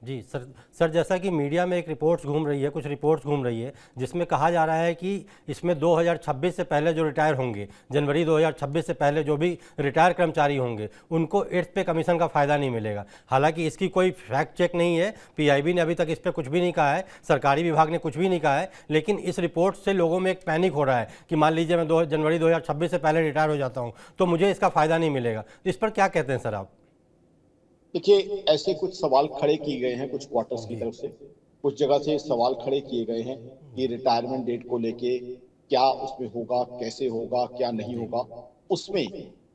जी sir, जैसा कि media में एक रिपोर्ट्स घूम रही है, कुछ रिपोर्ट्स घूम रही है जिसमें कहा जा रहा है कि इसमें 2026 से पहले जो रिटायर होंगे, जनवरी 2026 से पहले जो भी रिटायर कर्मचारी होंगे, उनको 8th पे कमीशन का फ़ायदा नहीं मिलेगा। हालांकि इसकी कोई फैक्ट चेक नहीं है, पीआईबी ने अभी तक इस पर कुछ भी नहीं कहा है, सरकारी विभाग ने कुछ भी नहीं कहा है, लेकिन इस रिपोर्ट से लोगों में एक पैनिक हो रहा है कि मान लीजिए मैं जनवरी 2026 से पहले रिटायर हो जाता हूँ तो मुझे इसका फ़ायदा नहीं मिलेगा। तो इस पर क्या कहते हैं सर आप? देखिए, ऐसे कुछ सवाल खड़े किए गए हैं कुछ क्वार्टर्स की जी। तरफ से, कुछ जगह से सवाल खड़े किए गए हैं कि रिटायरमेंट डेट को लेके क्या उसमें होगा, कैसे होगा, क्या नहीं जी। होगा। उसमें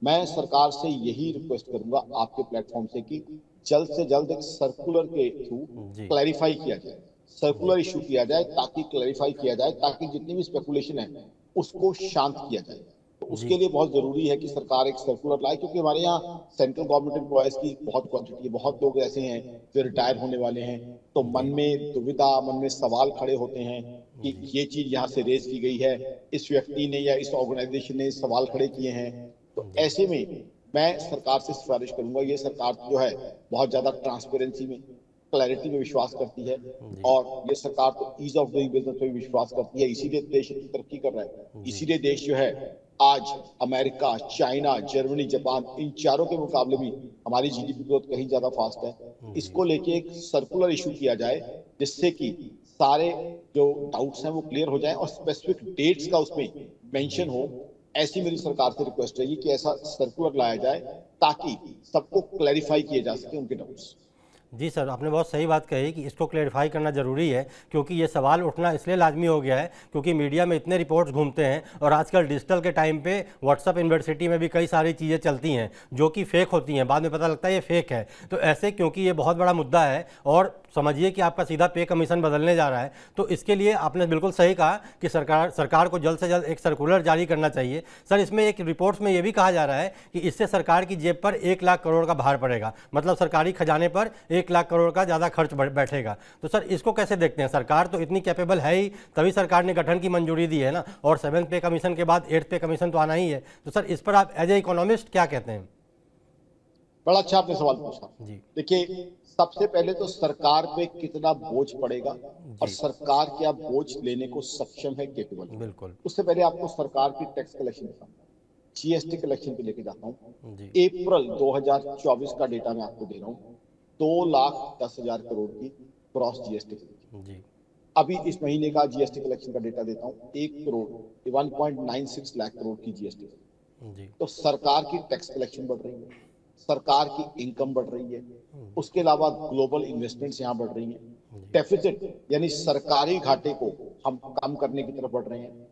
मैं सरकार से यही रिक्वेस्ट करूंगा आपके प्लेटफॉर्म से कि जल्द से जल्द एक सर्कुलर के थ्रू जी। क्लैरिफाई किया जाए, जी। सर्कुलर इशू किया जाए, ताकि क्लैरिफाई किया जाए, ताकि जितनी भी स्पेकुलेशन है उसको शांत किया जाए। तो उसके जी। लिए बहुत जरूरी है कि सरकार एक सर्कुलर लाए, क्योंकि हमारे यहाँ सेंट्रल गवर्नमेंट एम्प्लॉयज की बहुत क्वांटिटी है, बहुत लोग ऐसे हैं जो रिटायर होने वाले हैं। तो मन जी। में दुविधा, मन में सवाल खड़े होते हैं कि जी। ये चीज यहाँ से रेज की गई है, इस व्यक्ति ने या इस ऑर्गेनाइजेशन ने सवाल खड़े किए हैं। तो जी। ऐसे में मैं सरकार से सिफारिश करूंगा, ये सरकार जो है बहुत ज्यादा ट्रांसपेरेंसी में, क्लैरिटी में विश्वास करती है, जी। और ये सरकार तो ईज ऑफ डूइंग बिजनेस में भी विश्वास करती है, इसीलिए देश इतनी तरक्की कर रहा है। जी। इसीलिए देश जो है आज अमेरिका, चाइना, जर्मनी, जापान, इन चारों के मुकाबले भी हमारी जीडीपी ग्रोथ कहीं ज्यादा फास्ट है। जी। इसको लेके एक सर्कुलर इशू किया जाए, जिससे कि सारे जो डाउट्स हैं वो क्लियर हो जाए और स्पेसिफिक डेट्स का उसमें मेंशन जी। हो। ऐसी मेरी सरकार से रिक्वेस्ट रहेगी कि ऐसा सर्कुलर लाया जाए, ताकि सबको क्लैरिफाई किए जा सके उनके डाउट्स। जी सर, आपने बहुत सही बात कही कि इसको क्लेरिफाई करना ज़रूरी है, क्योंकि ये सवाल उठना इसलिए लाजमी हो गया है क्योंकि मीडिया में इतने रिपोर्ट्स घूमते हैं और आजकल डिजिटल के टाइम पे व्हाट्सअप यूनिवर्सिटी में भी कई सारी चीज़ें चलती हैं जो कि फ़ेक होती हैं, बाद में पता लगता है ये फ़ेक है। तो ऐसे क्योंकि ये बहुत बड़ा मुद्दा है और समझिए कि आपका सीधा पे कमीशन बदलने जा रहा है, तो इसके लिए आपने बिल्कुल सही कहा कि सरकार को जल्द से जल्द एक सर्कुलर जारी करना चाहिए। सर, इसमें एक रिपोर्ट्स में ये भी कहा जा रहा है कि इससे सरकार की जेब पर 1 लाख करोड़ का भार पड़ेगा, मतलब सरकारी खजाने पर 1 लाख करोड़ का ज़्यादा खर्च बैठेगा। तो सर, इसको कैसे देखते हैं? सरकार तो इतनी कैपेबल है ही, तभी सरकार ने गठन की मंजूरी दी है ना, और 7th पे कमीशन के बाद 8th पे कमीशन तो आना ही है। तो सर, इस पर आप एज ए इकोनॉमिस्ट क्या कहते हैं? बड़ा अच्छा आपने सवाल पूछा। जी। देखिए, सबसे पहले तो सरकार पे कितना बोझ पड़ेगा और जी। सरकार क्या बोझ लेने को सक्षम है, केपेबल है। बिल्कुल। उससे पहले आपको सरकार की टैक्स कलेक्शन दिखाऊं, जीएसटी कलेक्शन पे लेके जाता हूँ। जी। अप्रैल 2024 का डेटा मैं आपको दे रहा हूँ। 2,10,000 करोड़ की क्रॉस जीएसटी कलेक्शन। जी। अभी इस महीने का जीएसटी कलेक्शन का डेटा देता हूँ, 1 करोड़ 1.96 लाख करोड़ की जीएसटी। जी। तो सरकार की टैक्स कलेक्शन बढ़ रही है, सरकार की इनकम बढ़ रही है, जी। उसके अलावा ग्लोबल इन्वेस्टमेंट्स यहाँ बढ़ रही हैं। जी। डेफिसिट यानी सरकारी घाटे को हम कम करने की तरफ बढ़ रहे हैं,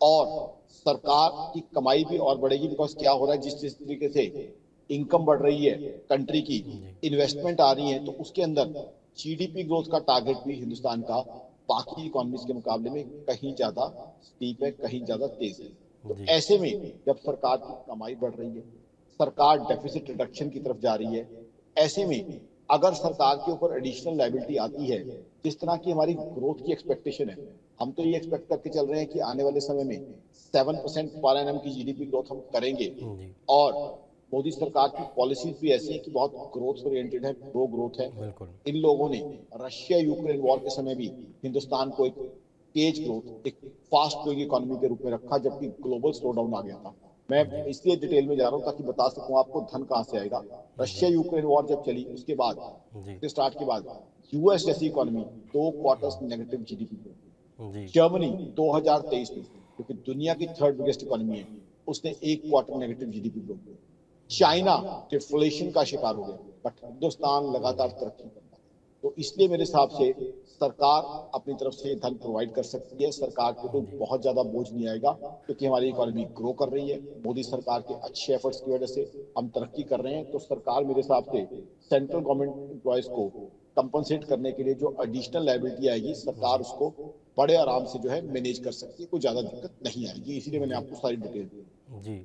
और सरकार की कमाई भी और बढ़ेगी। बिकॉज क्या हो रहा है, जिस जिस तरीके से इनकम बढ़ रही है कंट्री की, जी। इन्वेस्टमेंट आ रही है, तो उसके अंदर जीडीपी ग्रोथ का टारगेट भी हिंदुस्तान का बाकी इकोनॉमीज के मुकाबले में कहीं ज्यादा स्टीप है, कहीं ज्यादा तेज है। तो जी। ऐसे में जब सरकार की कमाई बढ़ रही है, सरकार डेफिसिट रिडक्शन की तरफ जा रही है, ऐसे में अगर सरकार के ऊपर एडिशनल लायबिलिटी आती है, जिस तरह की हमारी ग्रोथ की एक्सपेक्टेशन है, हम तो ये एक्सपेक्ट करके चल रहे हैं कि आने वाले समय में 7% पर एनम की जीडीपी ग्रोथ हम करेंगे। जी। और मोदी सरकार की पॉलिसीज भी ऐसी है कि बहुत ग्रोथ ओरिएंटेड है, प्रो ग्रोथ है। बिल्कुल। इन लोगों ने रशिया यूक्रेन वॉर के समय भी हिंदुस्तान को एक तेज ग्रोथ, एक फास्ट ग्रोइंग इकोनॉमी के रूप में रखा, जबकि ग्लोबल स्लो डाउन आ गया था। मैं जी। इसलिए डिटेल में जा रहा हूं ताकि बता सकूं आपको धन कहां से आएगा। जी। रशिया यूक्रेन वॉर जब चली, उसके बाद, जी। उसके स्टार्ट के बाद, यूएस जैसी economy 2 quarters negative GDP growth. जी। जर्मनी 2023 में, क्योंकि दुनिया की थर्ड बिगेस्ट इकोनॉमी है, उसने 1 क्वार्टर नेगेटिव जीडीपी ग्रोथ किया। चाइना डिफ्लेशन का शिकार हो गया, बट हिंदुस्तान लगातार जी। तरक्की कर रहा है। तो इसलिए मेरे हिसाब से सरकार अपनी तरफ से धन प्रोवाइड कर सकती है, सरकार पे कोई जी। बहुत ज्यादा बोझ नहीं आएगा, क्योंकि हमारी इकोनॉमी ग्रो कर रही है। मोदी सरकार के अच्छे एफर्ट्स की वजह से हम तरक्की कर रहे हैं। तो सरकार मेरे हिसाब से सेंट्रल गवर्नमेंट एम्प्लॉयज को कंपनसेट करने के लिए जो एडिशनल लायबिलिटी आएगी, सरकार जी। उसको बड़े आराम से जो है मैनेज कर सकती है, कोई ज्यादा दिक्कत नहीं आएगी। इसीलिए मैंने जी। आपको सारी डिटेल दी। जी।